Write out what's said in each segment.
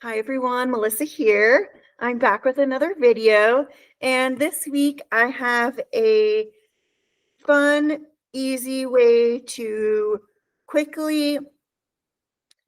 Hi everyone, Melissa here. I'm back with another video, and this week I have a fun, easy way to quickly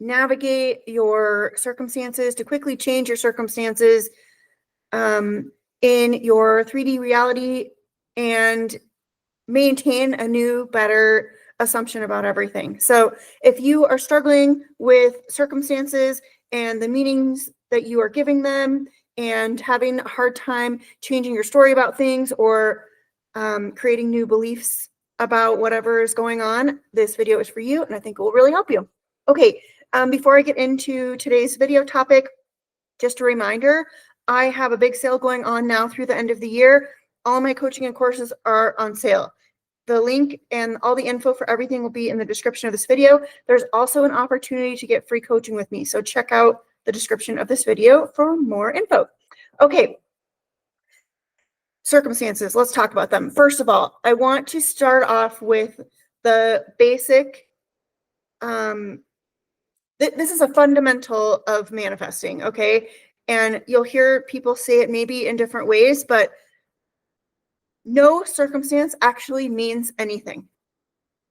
navigate your circumstances, to quickly change your circumstances in your 3D reality and maintain a new, better assumption about everything. So if you are struggling with circumstances and the meanings that you are giving them and having a hard time changing your story about things or creating new beliefs about whatever is going on, this video is for you, and I think it will really help you. Okay, before I get into today's video topic, just a reminder, I have a big sale going on now through the end of the year. All my coaching and courses are on sale. The link and all the info for everything will be in the description of this video. There's also an opportunity to get free coaching with me, so check out the description of this video for more info. Okay, circumstances, let's talk about them. First of all, I want to start off with the basic, this is a fundamental of manifesting, okay? And you'll hear people say it maybe in different ways, but no circumstance actually means anything.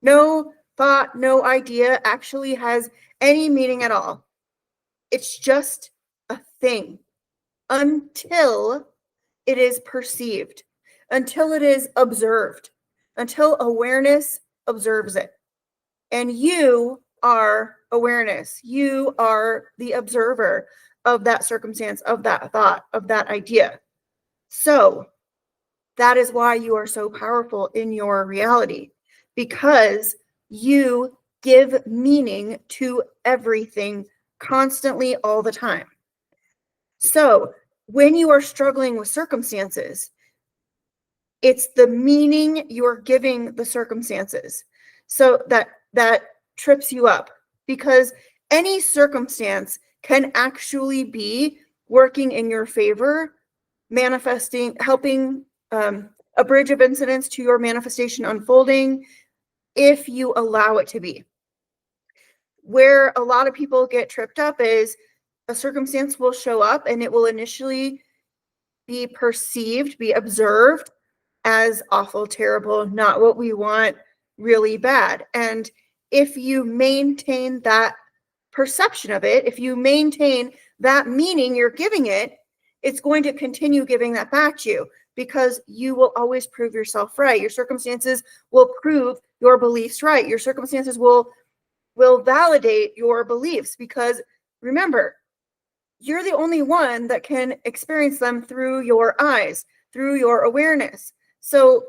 No thought, no idea actually has any meaning at all. It's just a thing until it is perceived, until it is observed, until awareness observes it. And you are awareness. You are the observer of that circumstance, of that thought, of that idea. So that is why you are so powerful in your reality, because you give meaning to everything constantly all the time. So when you are struggling with circumstances, it's the meaning you're giving the circumstances. So that trips you up, because any circumstance can actually be working in your favor, manifesting, helping a bridge of incidents to your manifestation unfolding, if you allow it to be. Where a lot of people get tripped up is a circumstance will show up and it will initially be perceived, be observed as awful, terrible, not what we want, really bad. And if you maintain that perception of it, if you maintain that meaning you're giving it, it's going to continue giving that back to you, because you will always prove yourself right. Your circumstances will prove your beliefs right. Your circumstances will validate your beliefs, because remember, you're the only one that can experience them through your eyes, through your awareness. So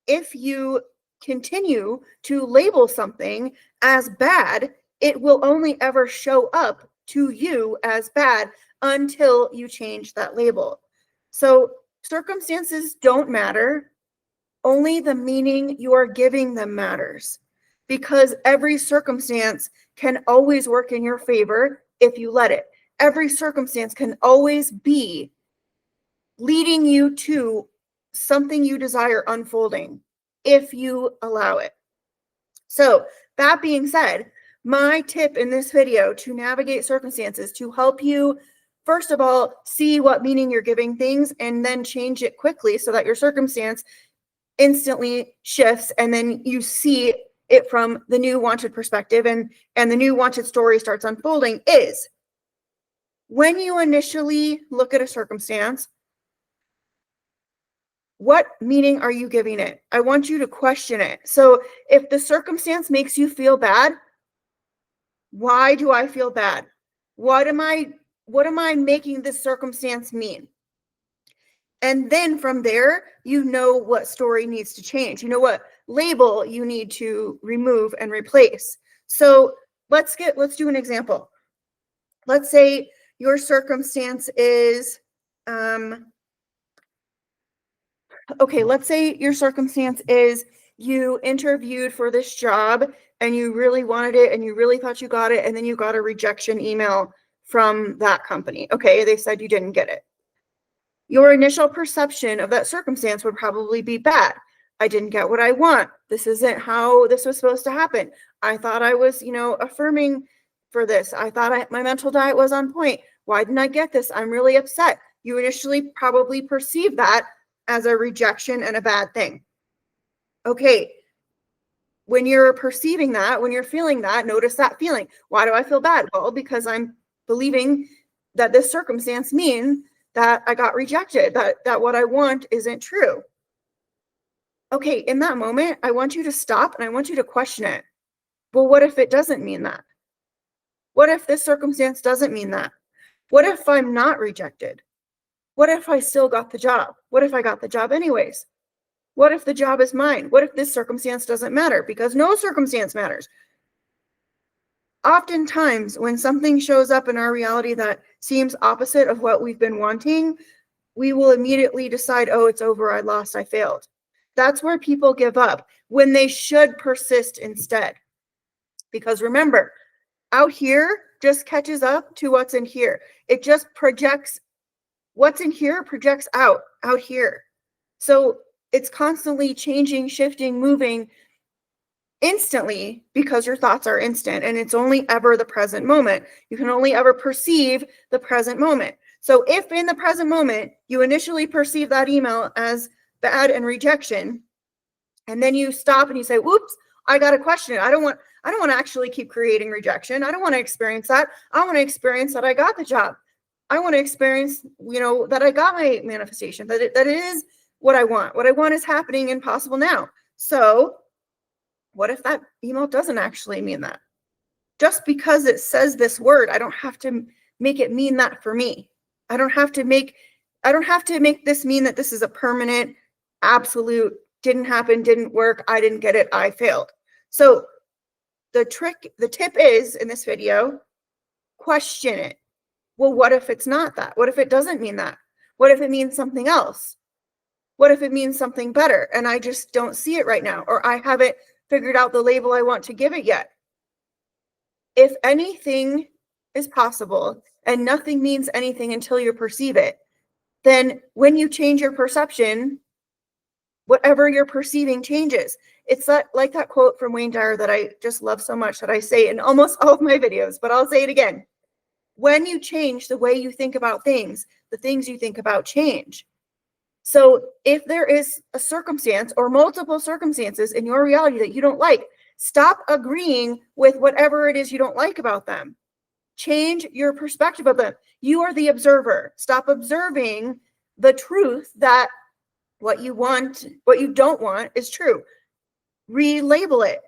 if you continue to label something as bad, it will only ever show up to you as bad until you change that label. So circumstances don't matter. Only the meaning you are giving them matters, because every circumstance can always work in your favor if you let it. Every circumstance can always be leading you to something you desire unfolding if you allow it. So that being said, my tip in this video to navigate circumstances, to help you, first of all, see what meaning you're giving things and then change it quickly so that your circumstance instantly shifts and then you see it from the new wanted perspective and the new wanted story starts unfolding, is when you initially look at a circumstance, what meaning are you giving it? I want you to question it. So if the circumstance makes you feel bad, why do I feel bad? What am I making this circumstance mean? And then from there, you know what story needs to change. You know what label you need to remove and replace. So let's do an example. Let's say your circumstance is, let's say your circumstance is you interviewed for this job and you really wanted it and you really thought you got it, and then you got a rejection email from that company. Okay, they said you didn't get it. Your initial perception of that circumstance would probably be bad. I didn't get what I want. This isn't how this was supposed to happen. I thought I was, affirming for this. I thought my mental diet was on point. Why didn't I get this? I'm really upset. You initially probably perceive that as a rejection and a bad thing. Okay, when you're perceiving that, when you're feeling that, notice that feeling. Why do I feel bad? Well, because I'm believing that this circumstance means that I got rejected, that what I want isn't true. Okay, in that moment, I want you to stop and I want you to question it. Well, what if it doesn't mean that? What if this circumstance doesn't mean that? What if I'm not rejected? What if I still got the job? What if I got the job anyways? What if the job is mine? What if this circumstance doesn't matter? Because no circumstance matters. Oftentimes, when something shows up in our reality that seems opposite of what we've been wanting, we will immediately decide, oh, it's over, I lost, I failed. That's where people give up when they should persist instead. Because remember, out here just catches up to what's in here. It just projects, what's in here projects out here. So it's constantly changing, shifting, moving instantly because your thoughts are instant and it's only ever the present moment. You can only ever perceive the present moment. So if in the present moment you initially perceive that email as bad and rejection, and then you stop and you say, whoops, I got to question it. I don't want to actually keep creating rejection. I don't want to experience that. I want to experience that I got the job. I want to experience, that I got my manifestation, that it is what I want. What I want is happening and possible now. So what if that email doesn't actually mean that? Just because it says this word, I don't have to make it mean that for me. I don't have to make this mean that this is a permanent, absolute, didn't happen, didn't work, I didn't get it, I failed. So the tip is in this video, question it. Well, what if it's not that? What if it doesn't mean that? What if it means something else? What if it means something better and I just don't see it right now, or I haven't figured out the label I want to give it yet? If anything is possible and nothing means anything until you perceive it, then when you change your perception, whatever you're perceiving changes. It's like that quote from Wayne Dyer that I just love so much that I say in almost all of my videos, but I'll say it again. When you change the way you think about things, the things you think about change. So if there is a circumstance or multiple circumstances in your reality that you don't like, stop agreeing with whatever it is you don't like about them. Change your perspective of them. You are the observer. Stop observing the truth that what you want, what you don't want is true. Relabel it,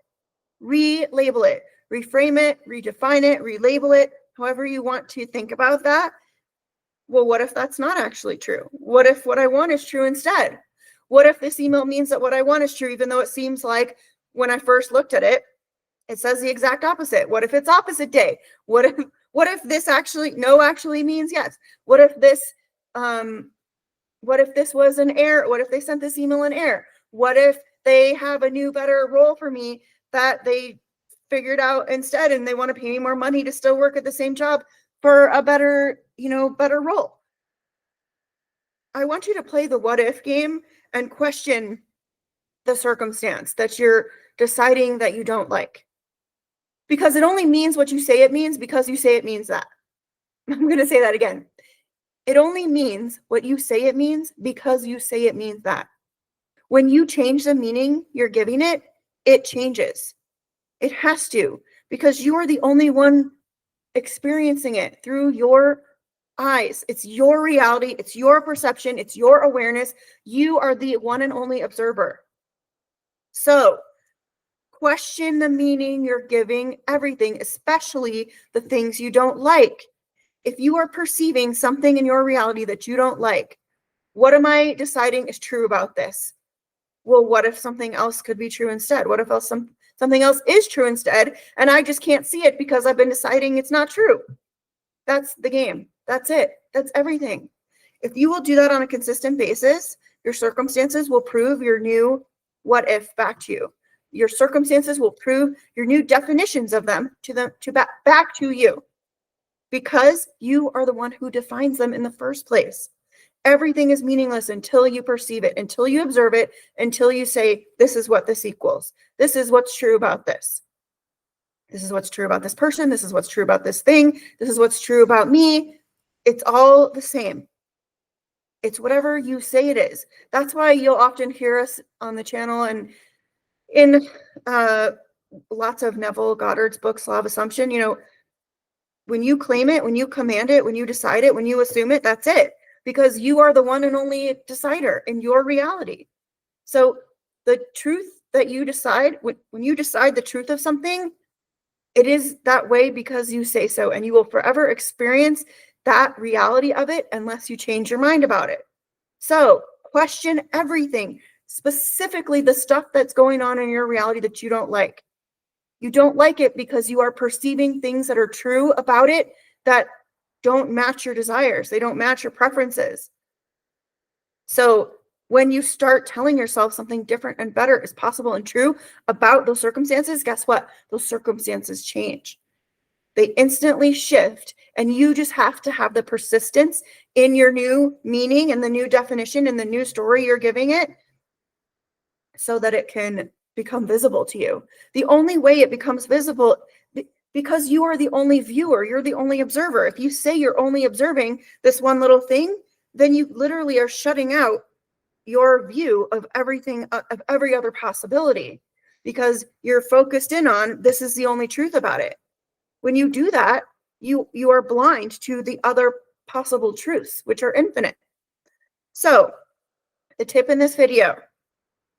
reframe it, redefine it, relabel it, however you want to think about that. Well, what if that's not actually true? What if what I want is true instead? What if this email means that what I want is true, even though it seems like when I first looked at it, it says the exact opposite? What if it's opposite day? What if this actually means yes? What if this was an error? What if they sent this email in error? What if they have a new, better role for me that they figured out instead and they want to pay me more money to still work at the same job for a better role? I want you to play the what if game and question the circumstance that you're deciding that you don't like. Because it only means what you say it means because you say it means that. I'm going to say that again. It only means what you say it means because you say it means that. When you change the meaning you're giving it, it changes. It has to, because you are the only one experiencing it through your eyes. It's your reality. It's your perception. It's your awareness. You are the one and only observer. So question the meaning you're giving everything, especially the things you don't like. If you are perceiving something in your reality that you don't like, what am I deciding is true about this? Well, what if something else could be true instead? What if something else is true instead, and I just can't see it because I've been deciding it's not true? That's the game. That's it. That's everything. If you will do that on a consistent basis, your circumstances will prove your new what if back to you. Your circumstances will prove your new definitions of them back to you, because you are the one who defines them in the first place. Everything is meaningless until you perceive it, until you observe it, until you say, this is what this equals. This is what's true about this. This is what's true about this person. This is what's true about this thing. This is what's true about me. It's all the same. It's whatever you say it is. That's why you'll often hear us on the channel and in lots of Neville Goddard's books, Law of Assumption, you know, when you claim it, when you command it, when you decide it, when you assume it, that's it. Because you are the one and only decider in your reality. So the truth that you decide, when you decide the truth of something, it is that way because you say so, and you will forever experience that reality of it unless you change your mind about it. So question everything, specifically the stuff that's going on in your reality that you don't like. You don't like it because you are perceiving things that are true about it that don't match your desires. They don't match your preferences. So when you start telling yourself something different and better is possible and true about those circumstances, guess what? Those circumstances change. They instantly shift, and you just have to have the persistence in your new meaning and the new definition and the new story you're giving it so that it can become visible to you. The only way it becomes visible, because you are the only viewer, you're the only observer. If you say you're only observing this one little thing, then you literally are shutting out your view of everything, of every other possibility, because you're focused in on this is the only truth about it. When you do that, you are blind to the other possible truths, which are infinite. So the tip in this video,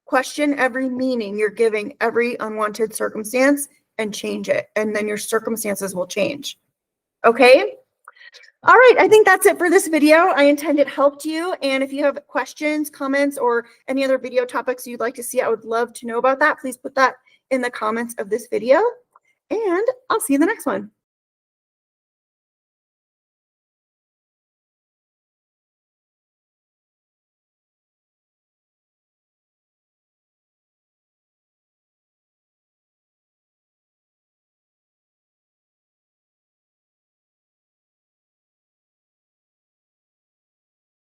question every meaning you're giving every unwanted circumstance and change it. And then your circumstances will change. Okay? All right, I think that's it for this video. I intend it helped you. And if you have questions, comments, or any other video topics you'd like to see, I would love to know about that. Please put that in the comments of this video. And I'll see you in the next one.